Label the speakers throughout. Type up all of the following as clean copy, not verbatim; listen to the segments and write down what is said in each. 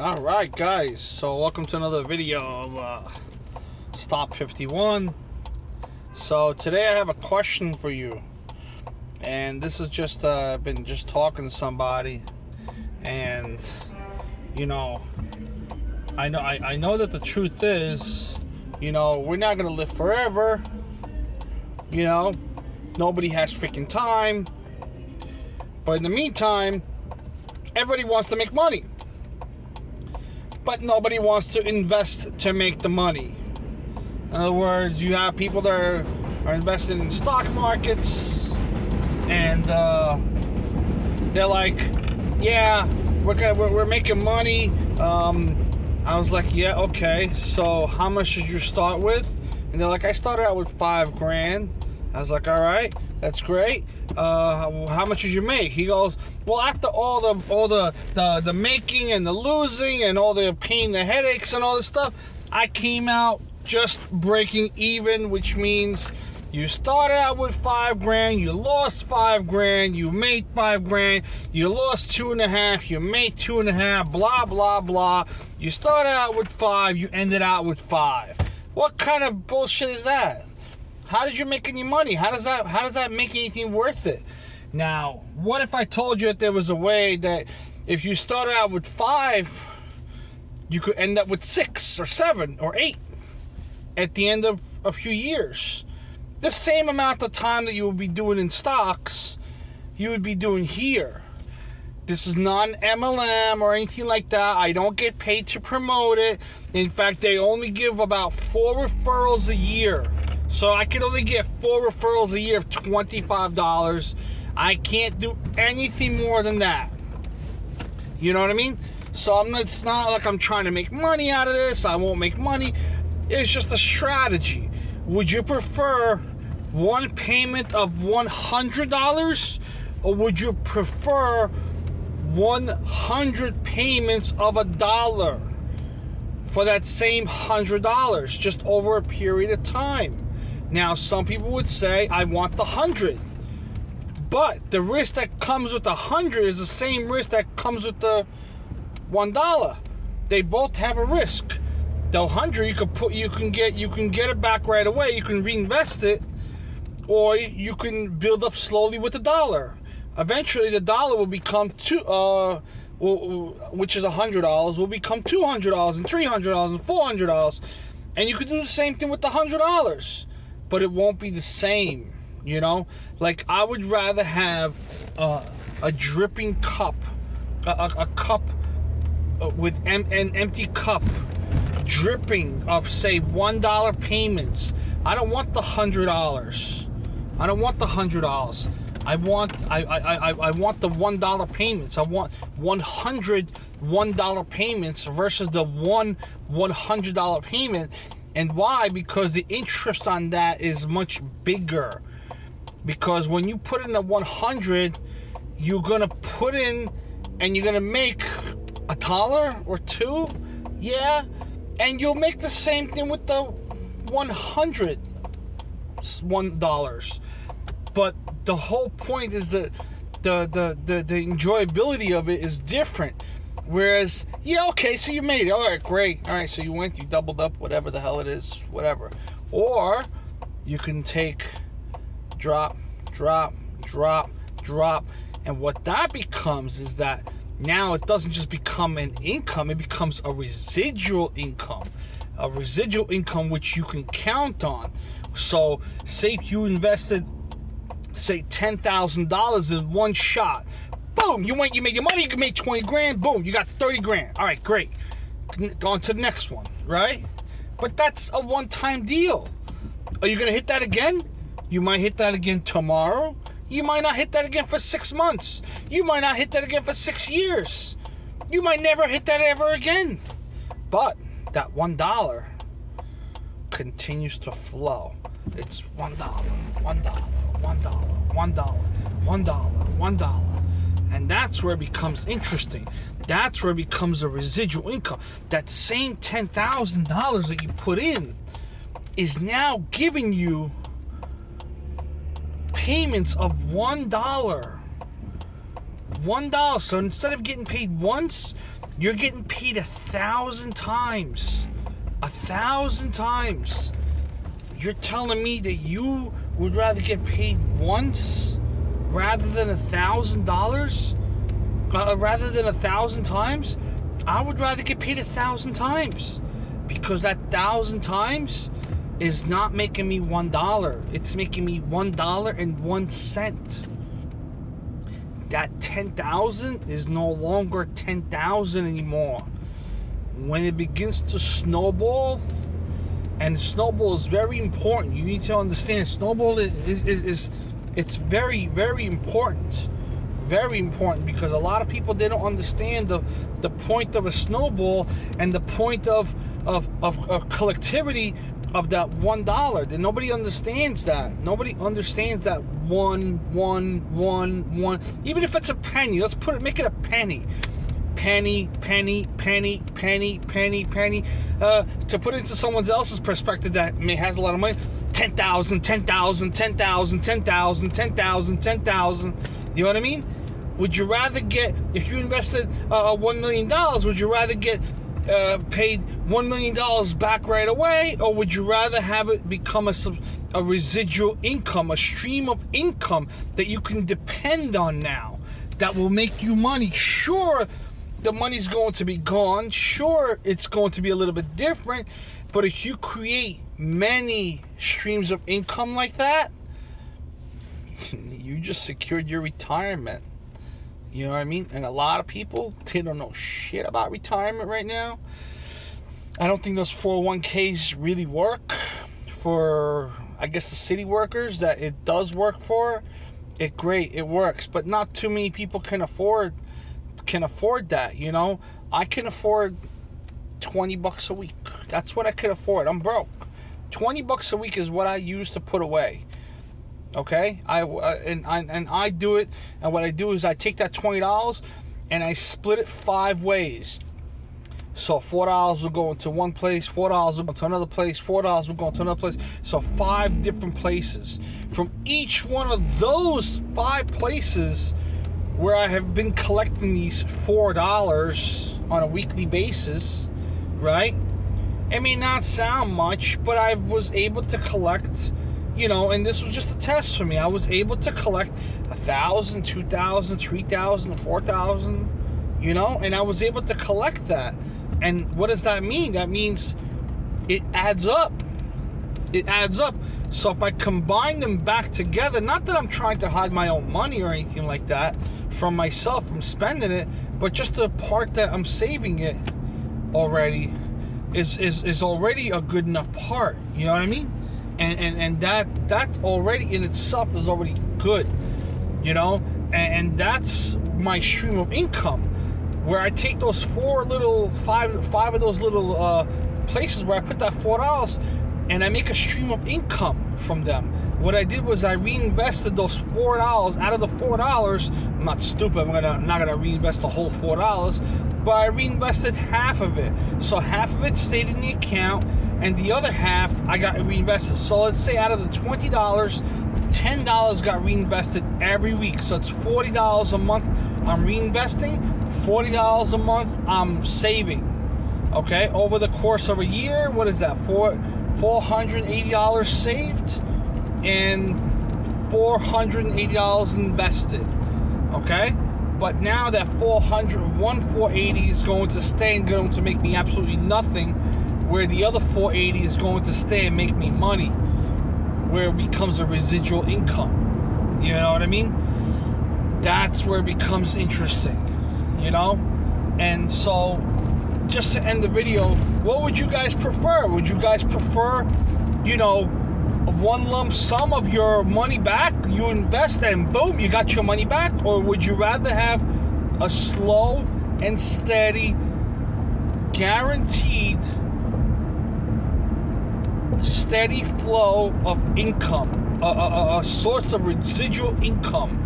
Speaker 1: Alright guys, so welcome to another video of Stop 51. So today I have a question for you, and this is just been just talking to somebody, and you know, I know that the truth is, we're not gonna live forever. Nobody has freaking time, but in the meantime, everybody wants to make money. But nobody wants to invest to make the money. In other words, you have people that are invested in stock markets, and they're like, "Yeah, we're making money." I was like, "Yeah, okay. So how much did you start with?" And they're like, "I started out with $5,000." I was like, "All right, that's great. How much did you make?" He goes, "Well, after all the making and the losing and all the pain, the headaches and all this stuff, I came out just breaking even," which means you started out with $5,000, you lost $5,000, you made $5,000, you lost 2.5, you made 2.5, blah blah blah. You started out with 5, you ended out with 5. What kind of bullshit is that? How did you make any money? How does that make anything worth it? Now, what if I told you that there was a way that if you started out with 5, you could end up with 6 or 7 or 8 at the end of a few years? The same amount of time that you would be doing in stocks, you would be doing here. This is not an MLM or anything like that. I don't get paid to promote it. In fact, they only give about 4 referrals a year. So I can only get 4 referrals a year of $25. I can't do anything more than that. You know what I mean? So it's not like I'm trying to make money out of this. I won't make money. It's just a strategy. Would you prefer one payment of $100, or would you prefer 100 payments of $1 for that same $100 just over a period of time? Now, some people would say, I want the 100. But the risk that comes with the 100 is the same risk that comes with the $1. They both have a risk. The 100 you can get it back right away. You can reinvest it, or you can build up slowly with the $1. Eventually, the $1 will become which is $100, will become $200 and $300 and $400, and you can do the same thing with the $100. But it won't be the same, Like, I would rather have a dripping cup, a cup with an empty cup, dripping of, say, $1 payments. I don't want the $100. I don't want the $100. I want the $1 payments. I want 100 $1 payments versus the one $100 payment. And why? Because the interest on that is much bigger. Because when you put in the 100, you're gonna put in and you're gonna make $1 or $2, yeah, and you'll make the same thing with the $100. But the whole point is that the enjoyability of it is different. Whereas, yeah, okay, so you made it. All right, great. All right, so you doubled up, whatever the hell it is, whatever. Or you can take drop, drop, drop, drop. And what that becomes is that now it doesn't just become an income, it becomes a residual income. A residual income which you can count on. So, say you invested, say, $10,000 in one shot. Boom, you made your money, you made 20 grand, boom, you got 30 grand. All right, great. On to the next one, right? But that's a one-time deal. Are you going to hit that again? You might hit that again tomorrow. You might not hit that again for 6 months. You might not hit that again for 6 years. You might never hit that ever again. But that $1 continues to flow. It's $1, $1, $1, $1, $1, $1. And that's where it becomes interesting. That's where it becomes a residual income. That same $10,000 that you put in is now giving you payments of $1 $1. So instead of getting paid once, you're getting paid 1,000 times. 1,000 times. You're telling me that you would rather get paid once rather than $1,000? Rather than 1,000 times? I would rather get paid 1,000 times, because that 1,000 times is not making me $1. It's making me $1.01. That 10,000 is no longer 10,000 anymore. When it begins to snowball, and snowball is very important. You need to understand snowball is it's very, very important. Very important, because a lot of people, they don't understand the point of a snowball and the point of collectivity of that $1. That nobody understands that. Nobody understands that one. Even if it's a penny, make it a penny. Penny. To put it into someone else's perspective that has a lot of money, 10,000. You know what I mean? Would you rather get, if you invested $1 million, would you rather get paid $1 million back right away, or would you rather have it become a residual income, a stream of income that you can depend on now, that will make you money? Sure, the money's going to be gone. Sure, it's going to be a little bit different, but if you create many streams of income like that, you just secured your retirement. You know what I mean? And a lot of people, they don't know shit about retirement right now. I don't think those 401ks really work for, I guess, the city workers that it does work for. It works, but not too many people can afford that, you know? I can afford $20 a week. That's what I can afford. I'm broke. $20 a week is what I use to put away. Okay, I do it, and what I do is I take that $20 and I split it 5 ways. So $4 will go into one place, $4 will go to another place, $4 will go into another place. So 5 different places. From each one of those 5 places where I have been collecting these $4 on a weekly basis, right? It may not sound much, but I was able to collect, you know, and this was just a test for me. I was able to collect 1,000, 2,000, 3,000, 4,000, you know, and I was able to collect that. And what does that mean? That means it adds up. It adds up. So if I combine them back together, not that I'm trying to hide my own money or anything like that from myself, from spending it, but just the part that I'm saving it already is already a good enough part. You know what I mean? And that already in itself is already good, you know, and that's my stream of income, where I take those five of those little places where I put that $4 and I make a stream of income from them. What I did was I reinvested those $4 out of the $4. I'm not stupid. I'm not gonna reinvest the whole $4, but I reinvested half of it. So half of it stayed in the account, and the other half I got reinvested. So let's say out of the $20, $10 got reinvested every week. So it's $40 a month I'm reinvesting, $40 a month I'm saving. Okay, over the course of a year, what is that? $480 saved and $480 invested. Okay, but now that 480 is going to stay and going to make me absolutely nothing, where the other 480 is going to stay and make me money, where it becomes a residual income. You know what I mean? That's where it becomes interesting, you know? And so, just to end the video, what would you guys prefer? Would you guys prefer, you know, one lump sum of your money back, you invest and boom, you got your money back? Or would you rather have a slow and steady, guaranteed, steady flow of income, a source of residual income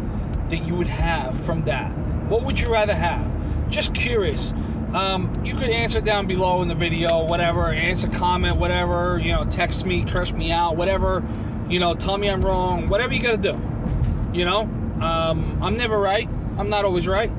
Speaker 1: that you would have from that? What would you rather have? Just curious. You could answer down below in the video, whatever, answer, comment, whatever, you know, text me, curse me out, whatever, you know, tell me I'm wrong, whatever you gotta do, you know. I'm never right, I'm not always right.